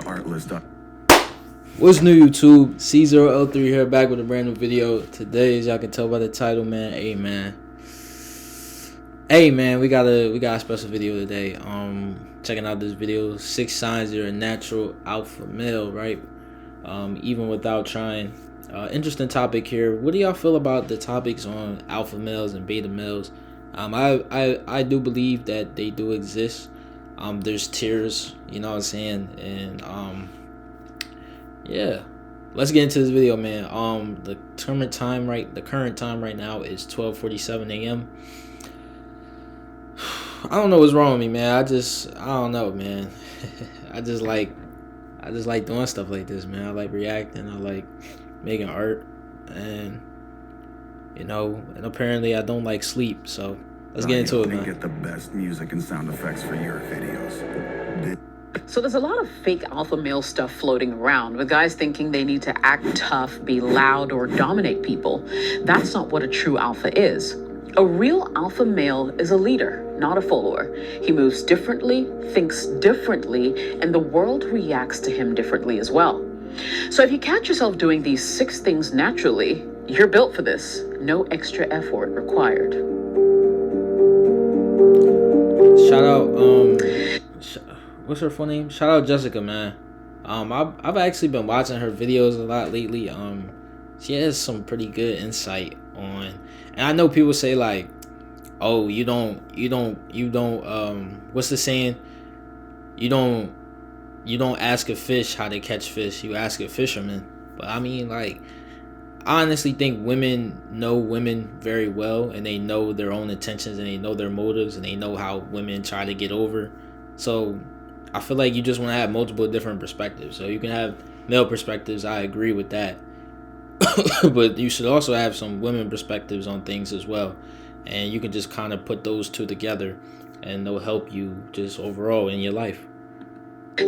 heartless. What's new, YouTube? C0L3 here, back with a brand new video. Today, as y'all can tell by the title, man, hey man, we got a special video today. Checking out this video, 6 signs you're a natural alpha male, right? Even without trying. Interesting topic here. What do y'all feel about the topics on alpha males and beta males? I do believe that they do exist. There's tiers, you know what I'm saying, and yeah, let's get into this video, man. The current time right now is 12:47 a.m. I don't know what's wrong with me, man. I don't know, man. I just like doing stuff like this, man. I like reacting. I like making art, and and apparently I don't like sleep. So let's get into it, man. Get the best music and sound effects for your videos. So there's a lot of fake alpha male stuff floating around, with guys thinking they need to act tough, be loud, or dominate people. That's not what a true alpha is. A real alpha male is a leader, not a follower. He moves differently, thinks differently, and the world reacts to him differently as well. So if you catch yourself doing these 6 things naturally, you're built for this. No extra effort required. Shout out, what's her full name? Shout out Jessica, man. I've actually been watching her videos a lot lately. She has some pretty good insight on, and I know people say like, oh, you don't what's the saying? You don't ask a fish how to catch fish, you ask a fisherman. But I mean, like, I honestly think women know women very well, and they know their own intentions, and they know their motives, and they know how women try to get over. So I feel like you just want to have multiple different perspectives. So you can have male perspectives, I agree with that. But you should also have some women perspectives on things as well. And you can just kind of put those two together, and they'll help you just overall in your life.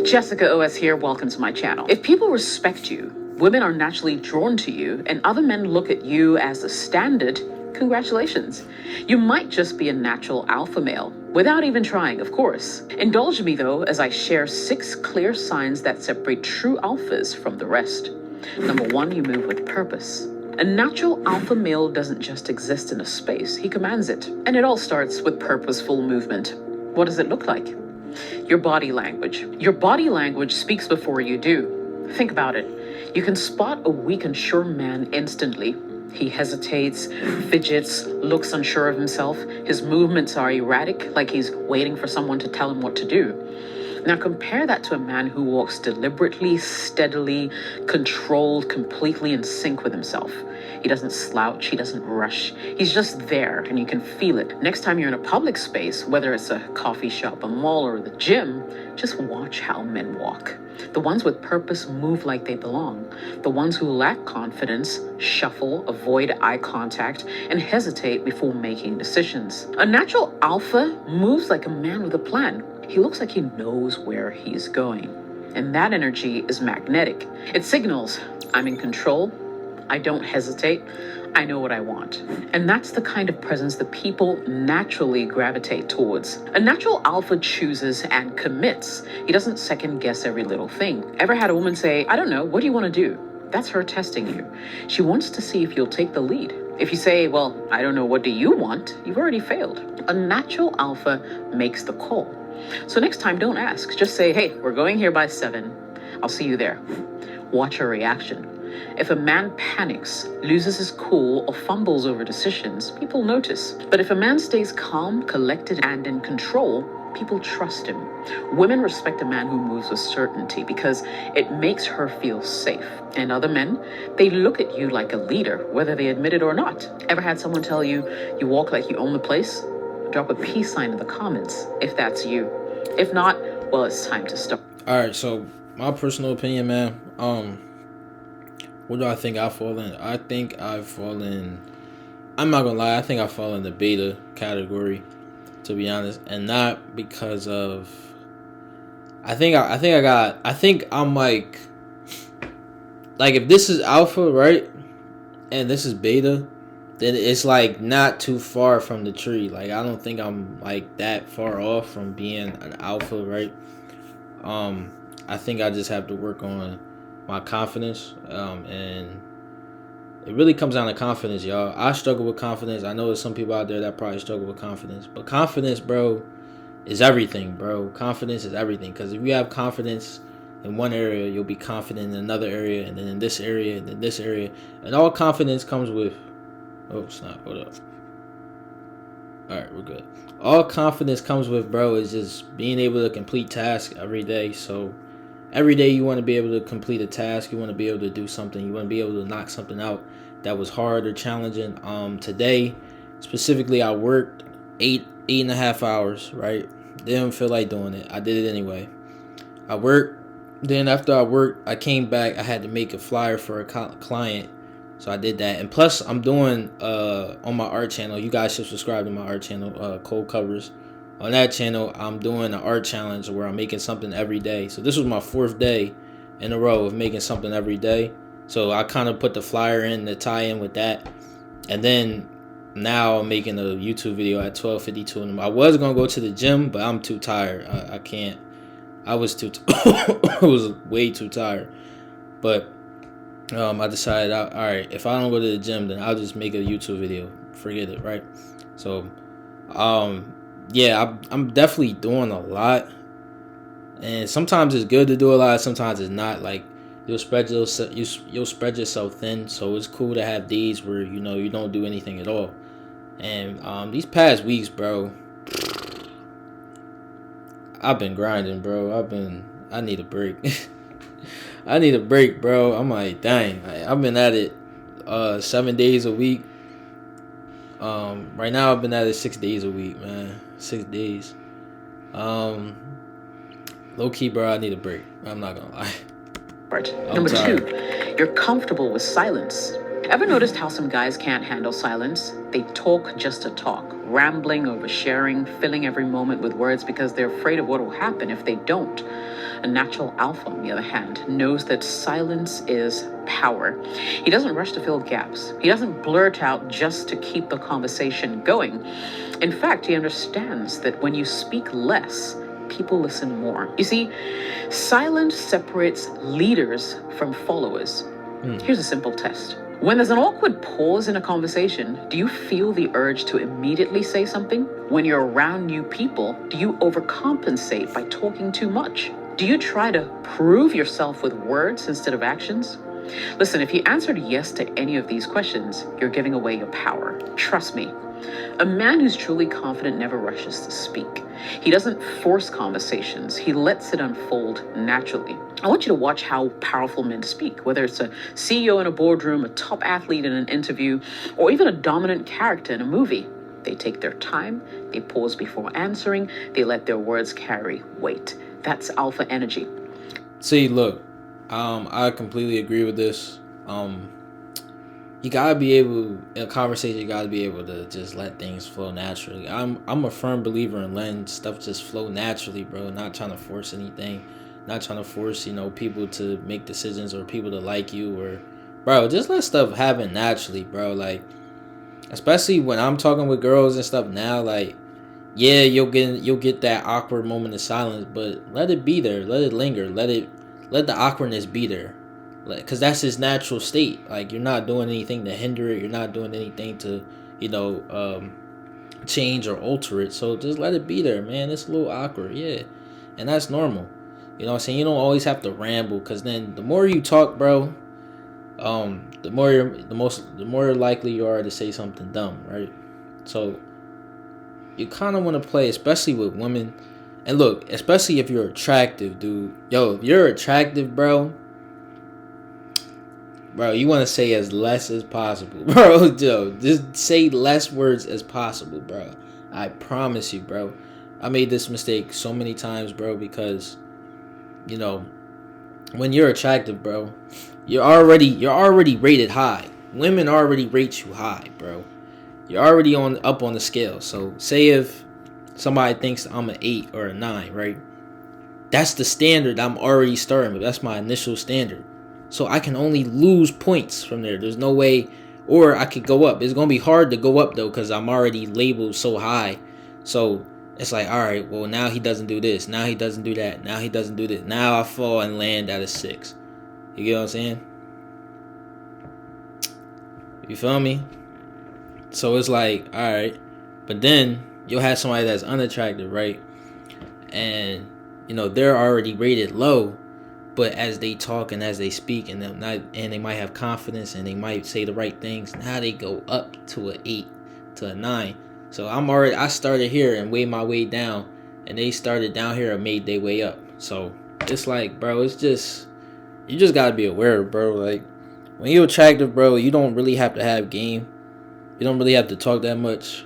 Jessica OS here, welcome to my channel. If people respect you, women are naturally drawn to you, and other men look at you as the standard, congratulations. You might just be a natural alpha male, without even trying, of course. Indulge me though, as I share 6 clear signs that separate true alphas from the rest. Number 1, you move with purpose. A natural alpha male doesn't just exist in a space, he commands it. And it all starts with purposeful movement. What does it look like? Your body language. Your body language speaks before you do. Think about it. You can spot a weak and sure man instantly. He hesitates, fidgets, looks unsure of himself. His movements are erratic, like he's waiting for someone to tell him what to do. Now compare that to a man who walks deliberately, steadily, controlled, completely in sync with himself. He doesn't slouch, he doesn't rush. He's just there, and you can feel it. Next time you're in a public space, whether it's a coffee shop, a mall, or the gym, just watch how men walk. The ones with purpose move like they belong. The ones who lack confidence shuffle, avoid eye contact, and hesitate before making decisions. A natural alpha moves like a man with a plan. He looks like he knows where he's going. And that energy is magnetic. It signals, I'm in control, I don't hesitate, I know what I want. And that's the kind of presence that people naturally gravitate towards. A natural alpha chooses and commits. He doesn't second guess every little thing. Ever had a woman say, I don't know, what do you want to do? That's her testing you. She wants to see if you'll take the lead. If you say, well, I don't know, what do you want? You've already failed. A natural alpha makes the call. So next time, don't ask. Just say, hey, we're going here by 7. I'll see you there. Watch her reaction. If a man panics, loses his cool, or fumbles over decisions, people notice. But if a man stays calm, collected, and in control, people trust him. Women respect a man who moves with certainty because it makes her feel safe. And other men, they look at you like a leader, whether they admit it or not. Ever had someone tell you, you walk like you own the place? Drop a peace sign in the comments if that's you. If not, well, it's time to start. All right, so my personal opinion, man. What do I think I fall in? I think I fall in. I'm not gonna lie. I think I fall in the beta category, to be honest, and not because of. I think I'm like if this is alpha, right, and this is beta, then it's like not too far from the tree. Like, I don't think I'm like that far off from being an alpha, right? I think I just have to work on my confidence, and it really comes down to confidence, y'all. I struggle with confidence. I know there's some people out there that probably struggle with confidence, but confidence, bro, is everything, bro. Confidence is everything, because if you have confidence in one area, you'll be confident in another area, and then in this area, and then this area, and all confidence comes with. Oh snap! Hold up. All right, we're good. All confidence comes with, bro, is just being able to complete tasks every day. So every day you want to be able to complete a task. You want to be able to do something. You want to be able to knock something out that was hard or challenging. Today, specifically, I worked eight and a half hours, right? Didn't feel like doing it. I did it anyway. I worked. Then after I worked, I came back. I had to make a flyer for a client. So I did that. And plus, I'm doing on my art channel. You guys should subscribe to my art channel, Cold Covers. On that channel, I'm doing an art challenge where I'm making something every day. So this was my 4th day in a row of making something every day. So I kind of put the flyer in to tie in with that. And then now I'm making a YouTube video at 12:52. I was going to go to the gym, but I'm too tired. I can't. I was I was way too tired. But I decided, all right, if I don't go to the gym, then I'll just make a YouTube video. Forget it, right? So, yeah, I'm definitely doing a lot. And sometimes it's good to do a lot. Sometimes it's not. Like, you'll spread yourself thin. So it's cool to have days where, you don't do anything at all. And these past weeks, bro, I've been grinding, bro. I need a break. I need a break, bro. I'm like, dang. I've been at it 7 days a week. Right now I've been at it 6 days a week, man. 6 days. Low key, bro, I need a break. I'm not gonna lie. Right. Number tired. 2, you're comfortable with silence. Ever noticed how some guys can't handle silence? They talk just to talk, rambling, oversharing, filling every moment with words because they're afraid of what will happen if they don't. A natural alpha, on the other hand, knows that silence is power. He doesn't rush to fill gaps. He doesn't blurt out just to keep the conversation going. In fact, he understands that when you speak less, people listen more. You see, silence separates leaders from followers. Here's a simple test. When there's an awkward pause in a conversation, do you feel the urge to immediately say something? When you're around new people, do you overcompensate by talking too much? Do you try to prove yourself with words instead of actions? Listen, if you answered yes to any of these questions, you're giving away your power. Trust me. A man who's truly confident never rushes to speak. He doesn't force conversations. He lets it unfold naturally. I want you to watch how powerful men speak, whether it's a CEO in a boardroom, a top athlete in an interview, or even a dominant character in a movie. They take their time, they pause before answering, they let their words carry weight. That's alpha energy. See, look, I completely agree with this. You gotta be able, in a conversation, you gotta be able to just let things flow naturally. I'm a firm believer in letting stuff just flow naturally, bro. Not trying to force anything. Not trying to force, people to make decisions or people to like you, or, bro, just let stuff happen naturally, bro. Like, especially when I'm talking with girls and stuff now, like, yeah, you'll get that awkward moment of silence, but let it be there. Let it linger. Let the awkwardness be there. Because that's his natural state. Like, you're not doing anything to hinder it. You're not doing anything to, change or alter it. So just let it be there, man. It's a little awkward, yeah. And that's normal. You know what I'm saying? You don't always have to ramble, because then the more you talk, bro, the more likely you are to say something dumb, right? So you kind of want to play, especially with women. And look, especially if you're attractive, dude. Yo, if you're attractive, bro, you want to say as less as possible, bro. Yo, just say less words as possible, bro. I promise you, bro. I made this mistake so many times, bro, because, when you're attractive, bro, you're already rated high. Women already rate you high, bro. You're already up on the scale. So say if somebody thinks I'm an 8 or a 9, right? That's the standard I'm already starting with. That's my initial standard. So I can only lose points from there. There's no way, or I could go up. It's going to be hard to go up, though, because I'm already labeled so high. So it's like, all right, well, now he doesn't do this, now he doesn't do that, now he doesn't do this, now I fall and land at a 6. You get what I'm saying? You feel me? So it's like, all right, but then you'll have somebody that's unattractive, right? And they're already rated low, but as they talk and as they speak and they might have confidence and they might say the right things, now they go up to an 8, to a 9. So I started here and weighed my way down, and they started down here and made their way up. So it's like, bro, it's just, you just gotta be aware, bro. Like, when you're attractive, bro, you don't really have to have game. You don't really have to talk that much.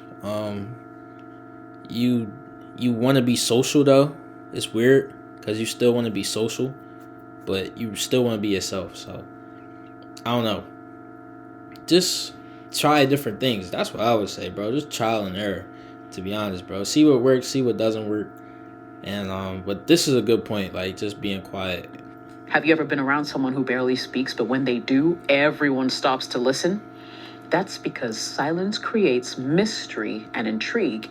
You want to be social though. It's weird because you still want to be social, but you still want to be yourself. So I don't know. Just try different things. That's what I would say, bro. Just trial and error, to be honest, bro. See what works, see what doesn't work. And but this is a good point, like just being quiet. Have you ever been around someone who barely speaks, but when they do, everyone stops to listen? That's because silence creates mystery and intrigue.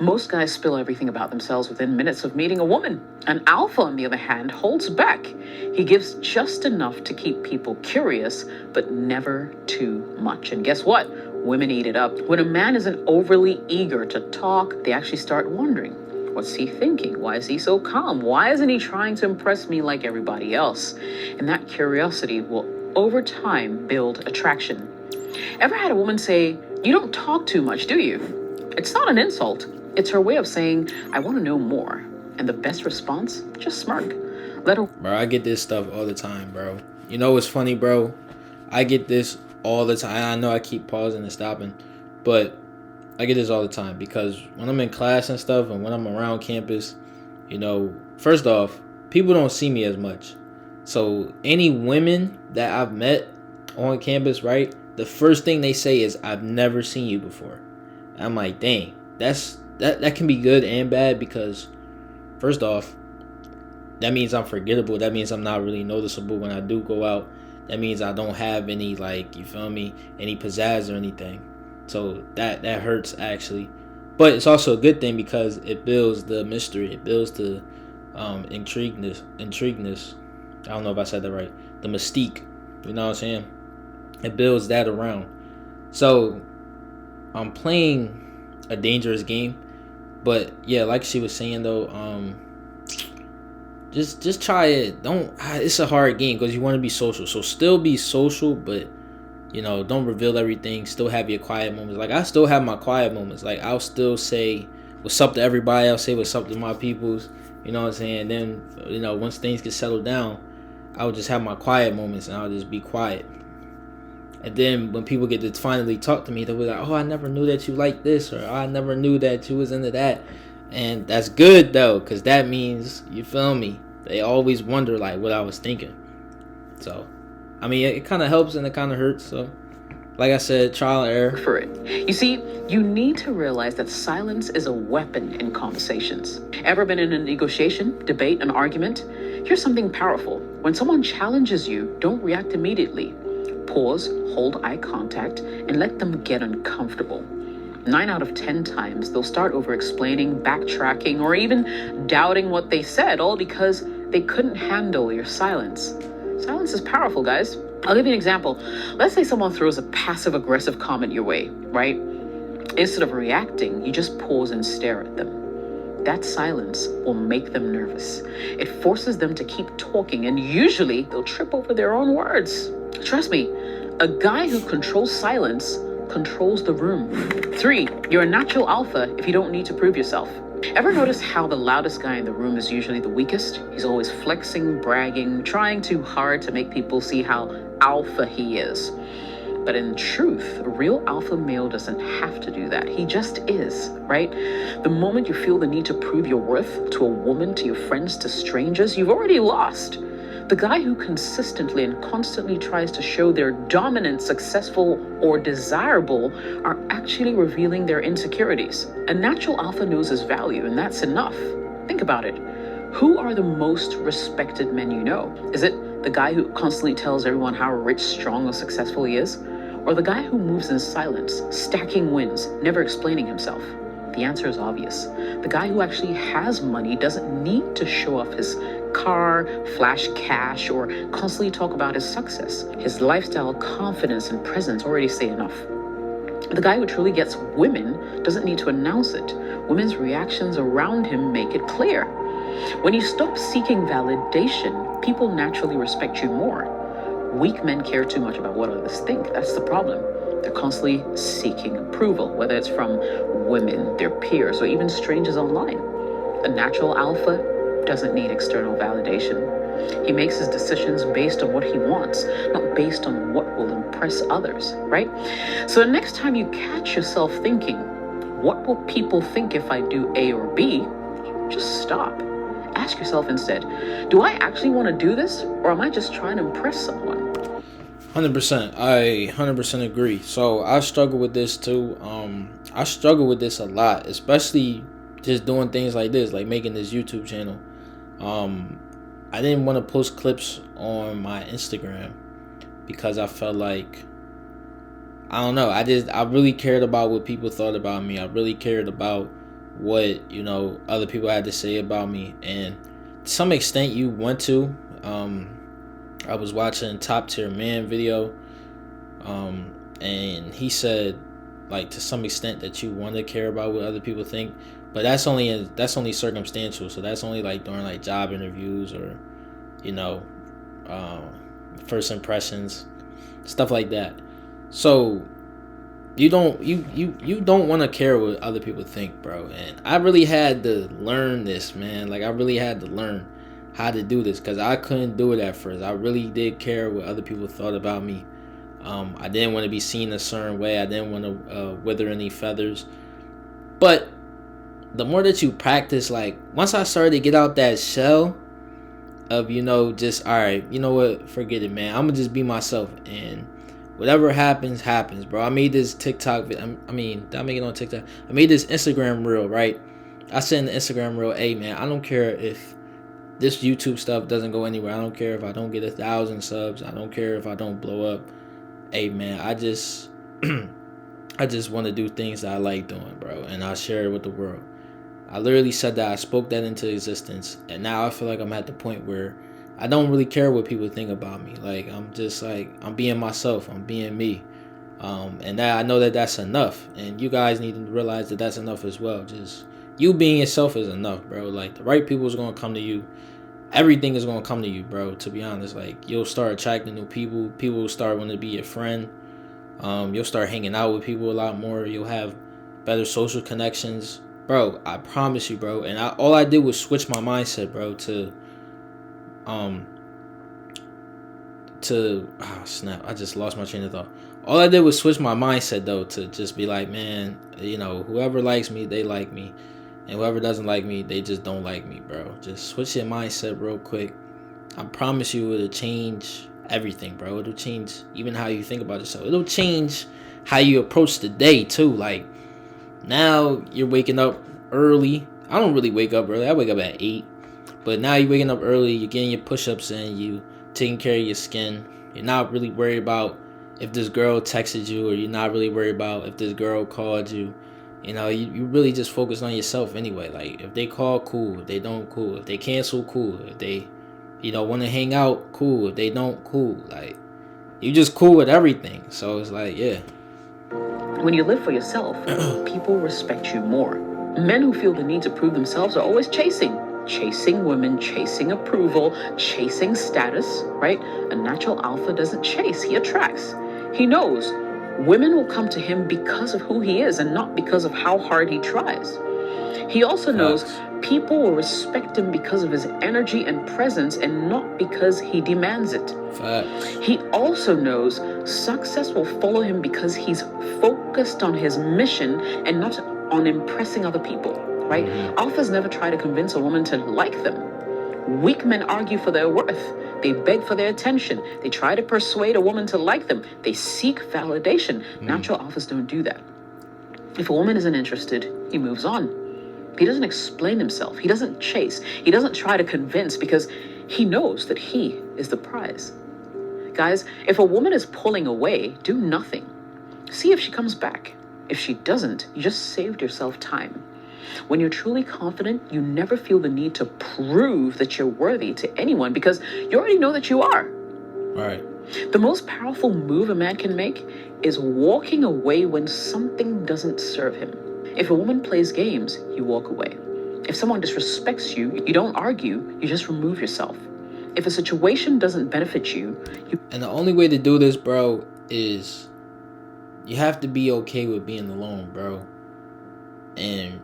Most guys spill everything about themselves within minutes of meeting a woman. An alpha, on the other hand, holds back. He gives just enough to keep people curious, but never too much. And guess what? Women eat it up. When a man isn't overly eager to talk, they actually start wondering, what's he thinking? Why is he so calm? Why isn't he trying to impress me like everybody else? And that curiosity will, over time, build attraction. Ever had a woman say, "You don't talk too much, do you?" It's not an insult. It's her way of saying, "I want to know more." And the best response? Just smirk. Let her... Bro, I get this stuff all the time, bro. You know what's funny, bro? I get this all the time. I know I keep pausing and stopping, but I get this all the time because when I'm in class and stuff and when I'm around campus, first off, people don't see me as much. So any women that I've met on campus, right? The first thing they say is, "I've never seen you before." I'm like, dang, that can be good and bad because first off, that means I'm forgettable. That means I'm not really noticeable when I do go out. That means I don't have any, like, you feel me, any pizzazz or anything. So that hurts actually. But it's also a good thing because it builds the mystery. It builds the intrigueness. I don't know if I said that right. The mystique. You know what I'm saying? It builds that around. So I'm playing a dangerous game. But yeah, like she was saying though, just try it. It's a hard game because you want to be social. So still be social, but don't reveal everything. Still have your quiet moments. Like, I still have my quiet moments. Like, I'll still say what's up to everybody. I'll say what's up to my peoples. You know what I'm saying? And then, once things get settled down, I'll just have my quiet moments and I'll just be quiet. And then when people get to finally talk to me, they'll be like, "Oh, I never knew that you liked this," or, "Oh, I never knew that you was into that." And that's good though, because that means, you feel me, they always wonder like what I was thinking. So I mean, it kind of helps and it kind of hurts. So like I said, trial and error. For it. You see, you need to realize that silence is a weapon in conversations. Ever been in a negotiation, debate, an argument? Here's something powerful. When someone challenges you, don't react immediately. Pause, hold eye contact, and let them get uncomfortable. 9 out of 10 times, they'll start over-explaining, backtracking, or even doubting what they said, all because they couldn't handle your silence. Silence is powerful, guys. I'll give you an example. Let's say someone throws a passive-aggressive comment your way, right? Instead of reacting, you just pause and stare at them. That silence will make them nervous. It forces them to keep talking, and usually they'll trip over their own words. Trust me, a guy who controls silence controls the room. 3, you're a natural alpha if you don't need to prove yourself. Ever notice how the loudest guy in the room is usually the weakest? He's always flexing, bragging, trying too hard to make people see how alpha he is. But in truth, a real alpha male doesn't have to do that. He just is, right? The moment you feel the need to prove your worth to a woman, to your friends, to strangers, you've already lost. The guy who consistently and constantly tries to show they're dominant, successful, or desirable are actually revealing their insecurities. A natural alpha knows his value, and that's enough. Think about it. Who are the most respected men you know? Is it the guy who constantly tells everyone how rich, strong, or successful he is? Or the guy who moves in silence, stacking wins, never explaining himself? The answer is obvious. The guy who actually has money doesn't need to show off his car, flash cash, or constantly talk about his success. His lifestyle, confidence, and presence already say enough. The guy who truly gets women doesn't need to announce it. Women's reactions around him make it clear. When you stop seeking validation, people naturally respect you more. Weak men care too much about what others think. That's the problem. They're constantly seeking approval, whether it's from women, their peers, or even strangers online. A natural alpha doesn't need external validation. He makes his decisions based on what he wants, not based on what will impress others, right? So the next time you catch yourself thinking, what will people think if I do A or B? Just stop. Ask yourself instead, do I actually want to do this, or am I just trying to impress someone? 100%. I 100% agree. So I struggle with this too. I struggle with this a lot, especially just doing things like this, like making this YouTube channel. I didn't want to post clips on my Instagram because I felt like, I don't know, I really cared about what people thought about me. I really cared about what, other people had to say about me. And to some extent you want to. I was watching Top Tier Man video, and he said, like, to some extent that you want to care about what other people think, but that's only circumstantial. So that's only like during like job interviews or, first impressions, stuff like that. So you don't want to care what other people think, bro. And I really had to learn this, man. Like, I really had to learn how to do this because I couldn't do it at first. I really did care what other people thought about me. I didn't want to be seen a certain way. I didn't want to wither any feathers. But the more that you practice, like, once I started to get out that shell of, just, all right, you know what, forget it, man. I'm going to just be myself. And whatever happens, happens, bro. I made this TikTok video. I mean, did I make it on TikTok? I made this Instagram reel, right? I said in the Instagram reel, hey, man, I don't care if this YouTube stuff doesn't go anywhere. I don't care if I don't get 1,000 subs. I don't care if I don't blow up. Hey, man, I just want to do things that I like doing, bro. And I share it with the world. I literally said that. I spoke that into existence. And now I feel like I'm at the point where I don't really care what people think about me. Like, I'm just like, I'm being myself. I'm being me. And that I know that that's enough. And you guys need to realize that that's enough as well. Just you being yourself is enough, bro. Like, the right people is going to come to you. Everything is going to come to you, bro, to be honest. Like, you'll start attracting new people. People will start wanting to be your friend. You'll start hanging out with people a lot more. You'll have better social connections. Bro, I promise you, bro. And all I did was switch my mindset, bro, oh, snap. I just lost my train of thought. All I did was switch my mindset, though, to just be like, man, whoever likes me, they like me. And whoever doesn't like me, they just don't like me, bro. Just switch your mindset real quick. I promise you it'll change everything, bro. It'll change even how you think about yourself. It'll change how you approach the day, too. Like, now you're waking up early. I don't really wake up early. I wake up at 8. But now you're waking up early. You're getting your push-ups in. You taking care of your skin. You're not really worried about if this girl texted you, or you're not really worried about if this girl called you. You really just focus on yourself anyway. Like, if they call, cool. If they don't, cool. If they cancel, cool. If they, want to hang out, cool. If they don't, cool. Like, you just cool with everything. So it's like, yeah. When you live for yourself, people respect you more. Men who feel the need to prove themselves are always chasing women, chasing approval, chasing status, right? A natural alpha doesn't chase, he attracts. He knows women will come to him because of who he is and not because of how hard he tries. He also knows people will respect him because of his energy and presence and not because he demands it. He also knows success will follow him because he's focused on his mission and not on impressing other people, right? Alphas never try to convince a woman to like them. Weak men argue for their worth. They beg for their attention. They try to persuade a woman to like them. They seek validation. Natural alphas don't do that. If a woman isn't interested, he moves on. He doesn't explain himself. He doesn't chase. He doesn't try to convince because he knows that he is the prize. Guys, if a woman is pulling away, do nothing. See if she comes back. If she doesn't, you just saved yourself time. When you're truly confident, you never feel the need to prove that you're worthy to anyone because you already know that you are. Right. The most powerful move a man can make is walking away when something doesn't serve him. If a woman plays games, you walk away. If someone disrespects you, you don't argue, you just remove yourself. If a situation doesn't benefit you, And the only way to do this, bro, is you have to be okay with being alone, bro. And,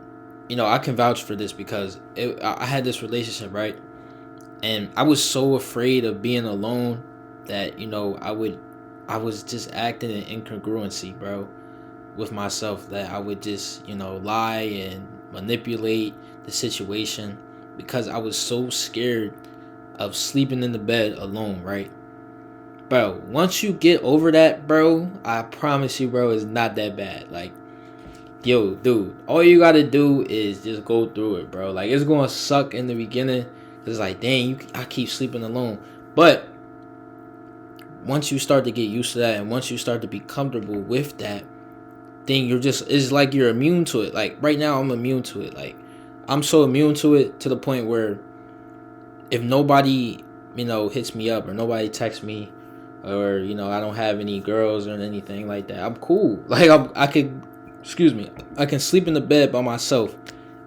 I can vouch for this because I had this relationship, right? And I was so afraid of being alone that, I was just acting in incongruency, bro, with myself, that I would just, lie and manipulate the situation because I was so scared of sleeping in the bed alone, right? Bro, once you get over that, bro, I promise you, bro, it's not that bad. Like, yo, dude, all you gotta do is just go through it, bro. Like, it's gonna suck in the beginning. It's like, dang, I keep sleeping alone. But once you start to get used to that and once you start to be comfortable with that, then it's like you're immune to it. Like, right now, I'm immune to it. Like, I'm so immune to it to the point where if nobody, hits me up or nobody texts me or, I don't have any girls or anything like that, I'm cool. Like, I can sleep in the bed by myself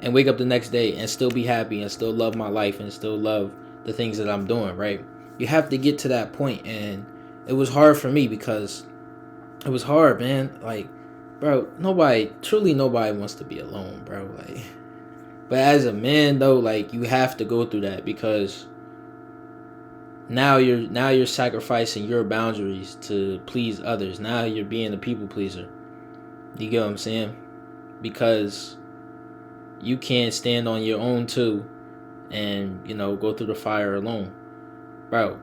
and wake up the next day and still be happy and still love my life and still love the things that I'm doing, right? You have to get to that point, and it was hard for me because it was hard, man. Like, bro, truly nobody wants to be alone, bro. Like, but as a man though, like, you have to go through that because now you're sacrificing your boundaries to please others. Now you're being a people pleaser. You get what I'm saying? Because you can't stand on your own too and, go through the fire alone. Bro,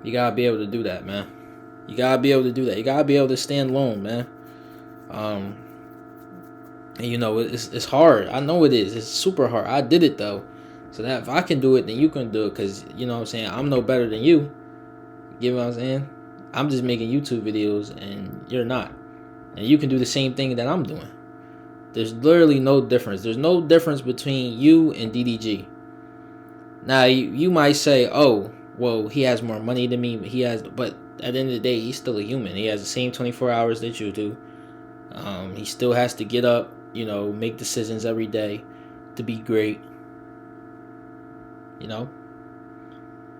you gotta be able to do that, man. You gotta be able to do that. You gotta be able to stand alone, man. And it's hard. I know it is. It's super hard. I did it though. So that if I can do it, then you can do it. Cause you know what I'm saying? I'm no better than you. You get what I'm saying? I'm just making YouTube videos and you're not. And you can do the same thing that I'm doing. There's literally no difference. There's no difference between you and DDG. Now, you might say, oh, well, he has more money than me. But at the end of the day, he's still a human. He has the same 24 hours that you do. He still has to get up, make decisions every day to be great.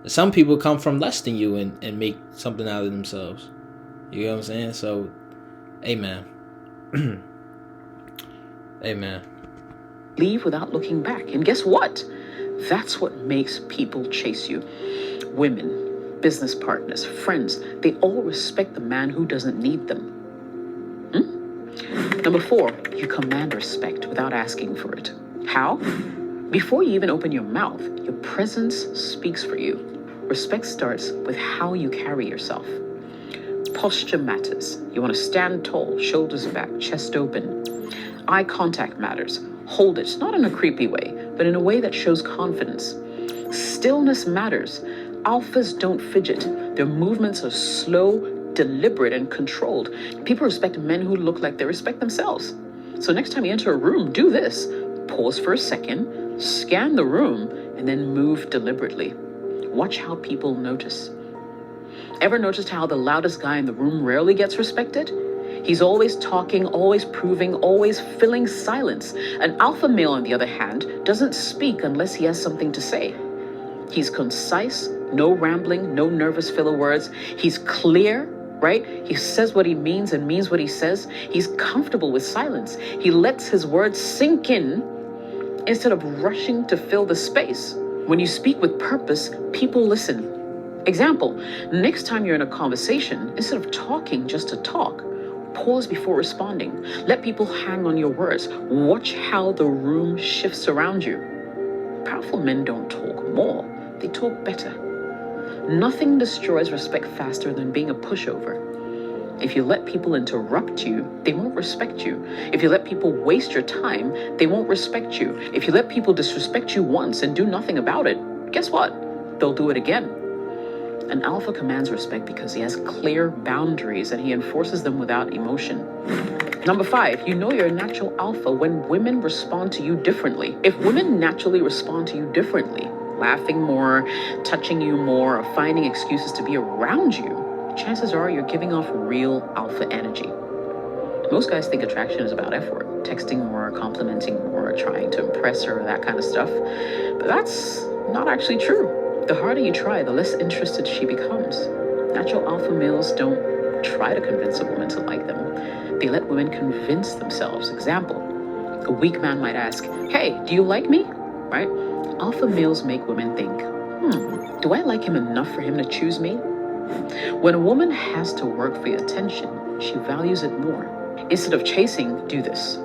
Some people come from less than you and make something out of themselves. You know what I'm saying? So, amen. Amen. leave without looking back. And guess what? That's what makes people chase you. Women, business partners, friends, they all respect the man who doesn't need them. Number 4, you command respect without asking for it. How? Before you even open your mouth, your presence speaks for you. Respect starts with how you carry yourself. Posture matters. You want to stand tall, shoulders back, chest open. Eye contact matters. Hold it, not in a creepy way, but in a way that shows confidence. Stillness matters. Alphas don't fidget. Their movements are slow, deliberate, and controlled. People respect men who look like they respect themselves. So next time you enter a room, do this. Pause for a second, scan the room, and then move deliberately. Watch how people notice. Ever noticed how the loudest guy in the room rarely gets respected? He's always talking, always proving, always filling silence. An alpha male, on the other hand, doesn't speak unless he has something to say. He's concise, no rambling, no nervous filler words. He's clear, right? He says what he means and means what he says. He's comfortable with silence. He lets his words sink in instead of rushing to fill the space. When you speak with purpose, people listen. Example, next time you're in a conversation, instead of talking just to talk, pause before responding. Let people hang on your words. Watch how the room shifts around you. Powerful men don't talk more, they talk better. Nothing destroys respect faster than being a pushover. If you let people interrupt you, they won't respect you. If you let people waste your time, they won't respect you. If you let people disrespect you once and do nothing about it, guess what? They'll do it again. An alpha commands respect because he has clear boundaries and he enforces them without emotion. Number 5, you know you're a natural alpha when women respond to you differently. If women naturally respond to you differently, laughing more, touching you more, or finding excuses to be around you, chances are you're giving off real alpha energy. Most guys think attraction is about effort, texting more, complimenting more, trying to impress her, that kind of stuff. But that's not actually true. The harder you try, the less interested she becomes. Natural alpha males don't try to convince a woman to like them. They let women convince themselves. Example, a weak man might ask, "Hey, do you like me?" Right? Alpha males make women think, do I like him enough for him to choose me? When a woman has to work for your attention, she values it more. Instead of chasing, do this.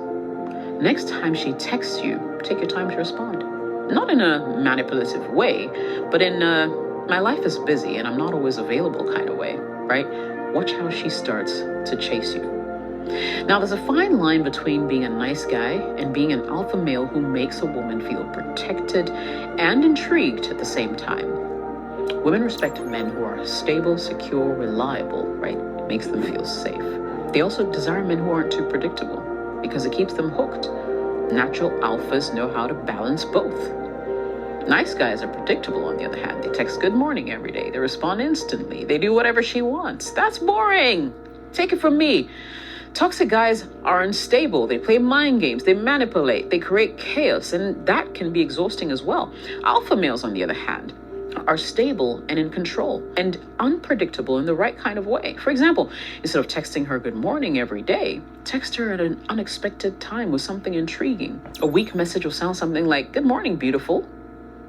Next time she texts you, take your time to respond. Not in a manipulative way, but in a, my life is busy and I'm not always available kind of way, right? Watch how she starts to chase you. Now, there's a fine line between being a nice guy and being an alpha male who makes a woman feel protected and intrigued at the same time. Women respect men who are stable, secure, reliable, right? It makes them feel safe. They also desire men who aren't too predictable because it keeps them hooked. Natural alphas know how to balance both. Nice guys are predictable, on the other hand. They text good morning every day. They respond instantly. They do whatever she wants. That's boring. Take it from me. Toxic guys are unstable. They play mind games. They manipulate. They create chaos, and that can be exhausting as well. Alpha males, on the other hand, are stable and in control and unpredictable in the right kind of way. For example, instead of texting her good morning every day, text her at an unexpected time with something intriguing. A weak message will sound something like, "Good morning, beautiful,"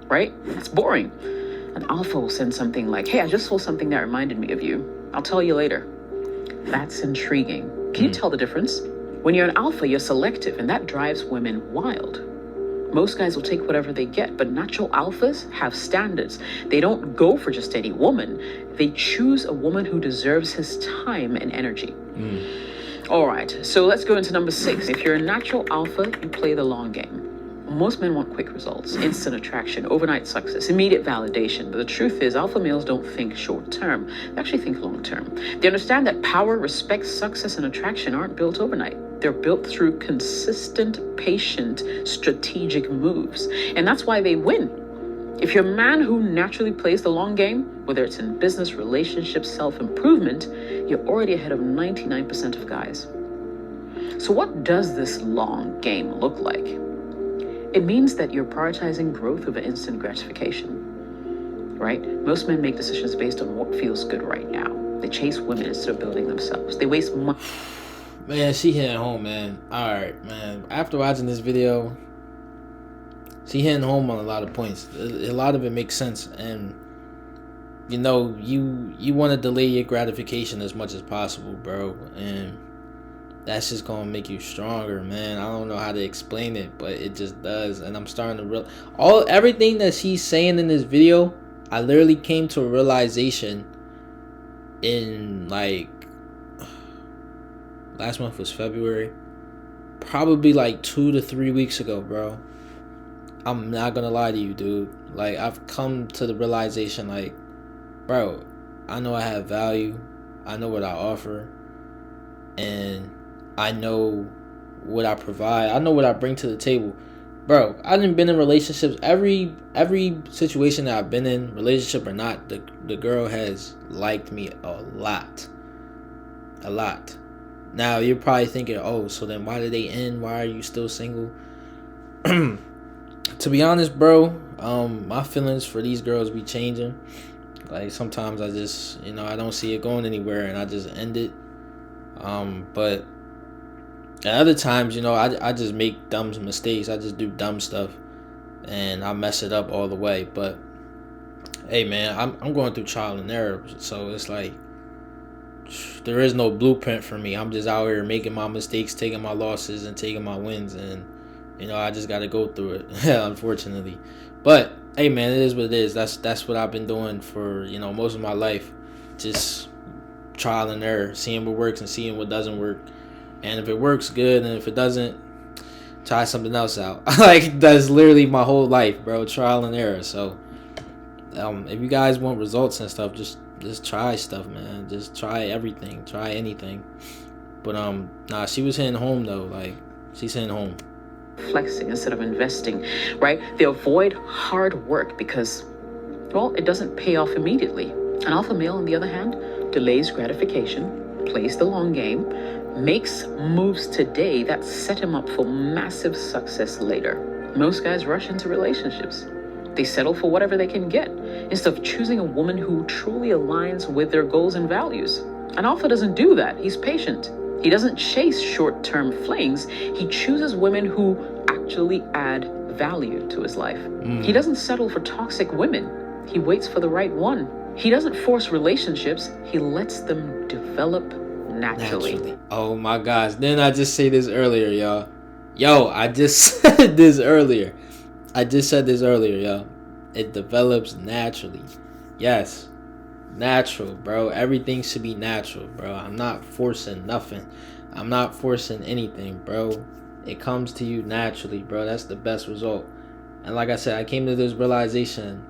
right? That's boring. An alpha will send something like, "Hey, I just saw something that reminded me of you. I'll tell you later." That's intriguing. Can you tell the difference? When you're an alpha, you're selective, and that drives women wild. Most guys will take whatever they get, but natural alphas have standards. They don't go for just any woman. They choose a woman who deserves his time and energy. All right, so let's go into number 6. If you're a natural alpha, you play the long game. Most men want quick results, instant attraction, overnight success, immediate validation. But the truth is, alpha males don't think short term. They actually think long term. They understand that power, respect, success, and attraction aren't built overnight. They're built through consistent, patient, strategic moves. And that's why they win. If you're a man who naturally plays the long game, whether it's in business, relationships, self-improvement, you're already ahead of 99% of guys. So what does this long game look like? It means that you're prioritizing growth over instant gratification, right? Most men make decisions based on what feels good right now. They chase women instead of building themselves. They waste money. Man, she hitting home, man. Alright, man. After watching this video, she hitting home on a lot of points. A lot of it makes sense. And, you know, you want to delay your gratification as much as possible, bro. And that's just going to make you stronger, man. I don't know how to explain it, but it just does. And I'm starting to everything that she's saying in this video, I literally came to a realization in, like, last month was February, probably like 2 to 3 weeks ago, bro. I'm not gonna lie to you, dude. Like, I've come to the realization, like, bro, I know I have value, I know what I offer, and I know what I provide, I know what I bring to the table. Bro, I done been in relationships, every situation that I've been in, relationship or not, the girl has liked me a lot. Now, you're probably thinking, oh, so then why did they end? Why are you still single? To be honest, bro, my feelings for these girls be changing. Like, sometimes I just, I don't see it going anywhere and I just end it. But at other times, I just make dumb mistakes. I just do dumb stuff and I mess it up all the way. But, hey, man, I'm going through trial and error. So it's like, there is no blueprint for me. I'm just out here making my mistakes, taking my losses, and taking my wins, and I just got to go through it, unfortunately. But hey, man, it is what it is. That's what I've been doing for most of my life, just trial and error, seeing what works and seeing what doesn't work. And if it works, good, and if it doesn't, try something else out. Like, that's literally my whole life, bro, trial and error. So if you guys want results and stuff, just try stuff, man. Just try everything, try anything. But nah, she was hitting home though. Like, she's hitting home. Flexing instead of investing, right? They avoid hard work because, well, it doesn't pay off immediately. An alpha male, on the other hand, delays gratification, plays the long game, makes moves today that set him up for massive success later. Most guys rush into relationships. They settle for whatever they can get instead of choosing a woman who truly aligns with their goals and values. An alpha doesn't do that. He's patient. He doesn't chase short-term flings. He chooses women who actually add value to his life. He doesn't settle for toxic women. He waits for the right one. He doesn't force relationships. He lets them develop naturally. Oh my gosh. Didn't I just say this earlier, y'all? Yo, I just said this earlier. Y'all. It develops naturally. Yes. Natural, bro. Everything should be natural, bro. I'm not forcing nothing. I'm not forcing anything, bro. It comes to you naturally, bro. That's the best result. And like I said, I came to this realization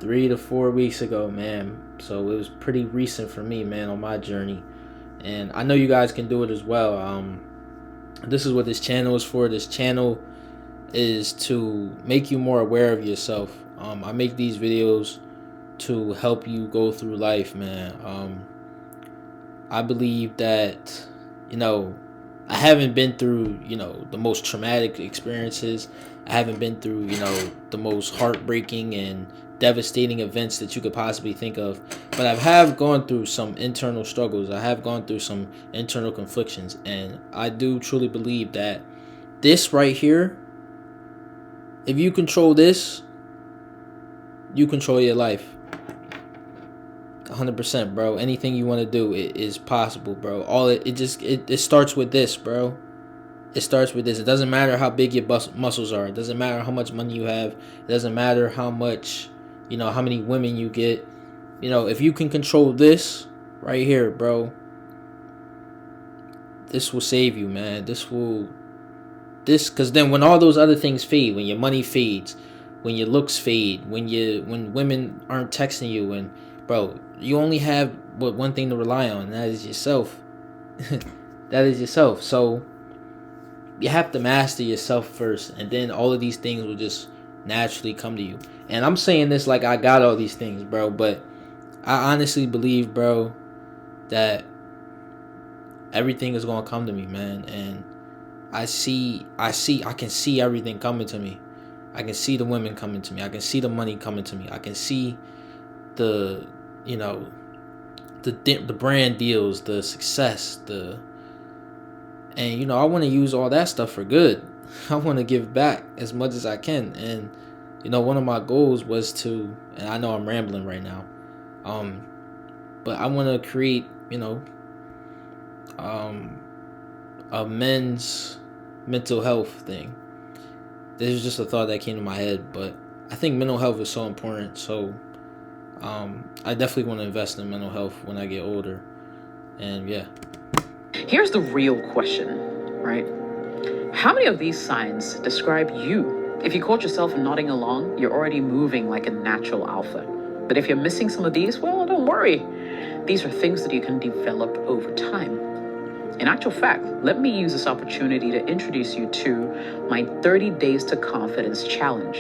3 to 4 weeks ago, man. So it was pretty recent for me, man, on my journey. And I know you guys can do it as well. This is what this channel is for. This channel is to make you more aware of yourself. I make these videos to help you go through life, man. I believe that, I haven't been through, the most traumatic experiences. I haven't been through, the most heartbreaking and devastating events that you could possibly think of. But I have gone through some internal struggles. I have gone through some internal conflictions. And I do truly believe that this right here, if you control this, you control your life. 100%, bro. Anything you want to do, it is possible, bro. It starts with this, bro. It starts with this. It doesn't matter how big your muscles are. It doesn't matter how much money you have. It doesn't matter how much, how many women you get. If you can control this right here, bro, this will save you, man. Because then when all those other things fade, when your money fades, when your looks fade, when women aren't texting you, and bro, you only have one thing to rely on, and that is yourself. That is yourself. So you have to master yourself first, and then all of these things will just naturally come to you. And I'm saying this like I got all these things, bro, but I honestly believe, bro, that everything is gonna come to me, man. And I can see everything coming to me. I can see the women coming to me. I can see the money coming to me. I can see the brand deals, the success, and I want to use all that stuff for good. I want to give back as much as I can. And one of my goals was to, and I know I'm rambling right now, but I want to create a men's mental health thing. This is just a thought that came to my head, but I think mental health is so important. So I definitely want to invest in mental health when I get older. And yeah. Here's the real question, right? How many of these signs describe you? If you caught yourself nodding along, you're already moving like a natural alpha. But if you're missing some of these, well, don't worry. These are things that you can develop over time. In actual fact, let me use this opportunity to introduce you to my 30 Days to Confidence Challenge.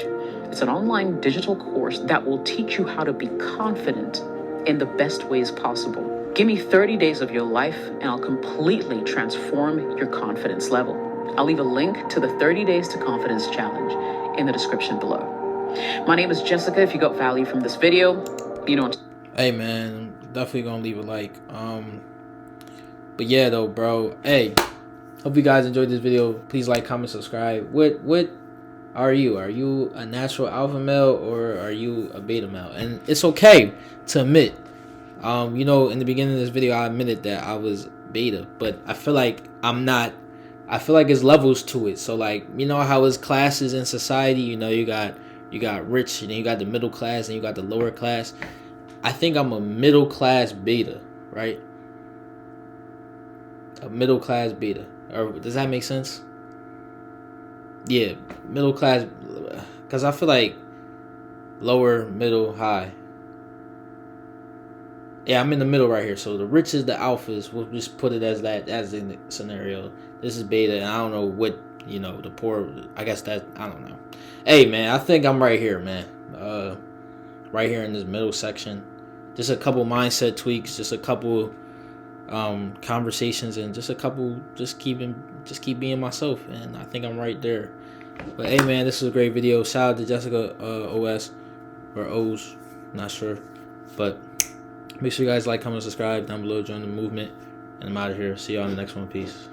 It's an online digital course that will teach you how to be confident in the best ways possible. Give me 30 days of your life and I'll completely transform your confidence level. I'll leave a link to the 30 Days to Confidence Challenge in the description below. My name is Jessica. If you got value from this video, Hey man, definitely gonna leave a like. But yeah though, bro. Hey, hope you guys enjoyed this video. Please like, comment, subscribe. What are you? Are you a natural alpha male or are you a beta male? And it's okay to admit. In the beginning of this video, I admitted that I was beta, but I feel like I'm not. I feel like there's levels to it. So like, how it's classes in society. You got rich, and then you got the middle class, and you got the lower class. I think I'm a middle class beta, right? A middle class beta. Or does that make sense? Yeah, middle class. Because I feel like lower, middle, high. Yeah, I'm in the middle right here. So the rich is the alphas. We'll just put it as that, as in the scenario. This is beta, and I don't know what, the poor. I guess that, I don't know. Hey, man, I think I'm right here, man. Right here in this middle section. Just a couple mindset tweaks, just a couple conversations, and just keep being myself, and I think I'm right there. But hey, man, this is a great video. Shout out to Jessica OS or O's, not sure, but make sure you guys like, comment, subscribe down below, join the movement, and I'm out of here. See y'all in the next one. Peace.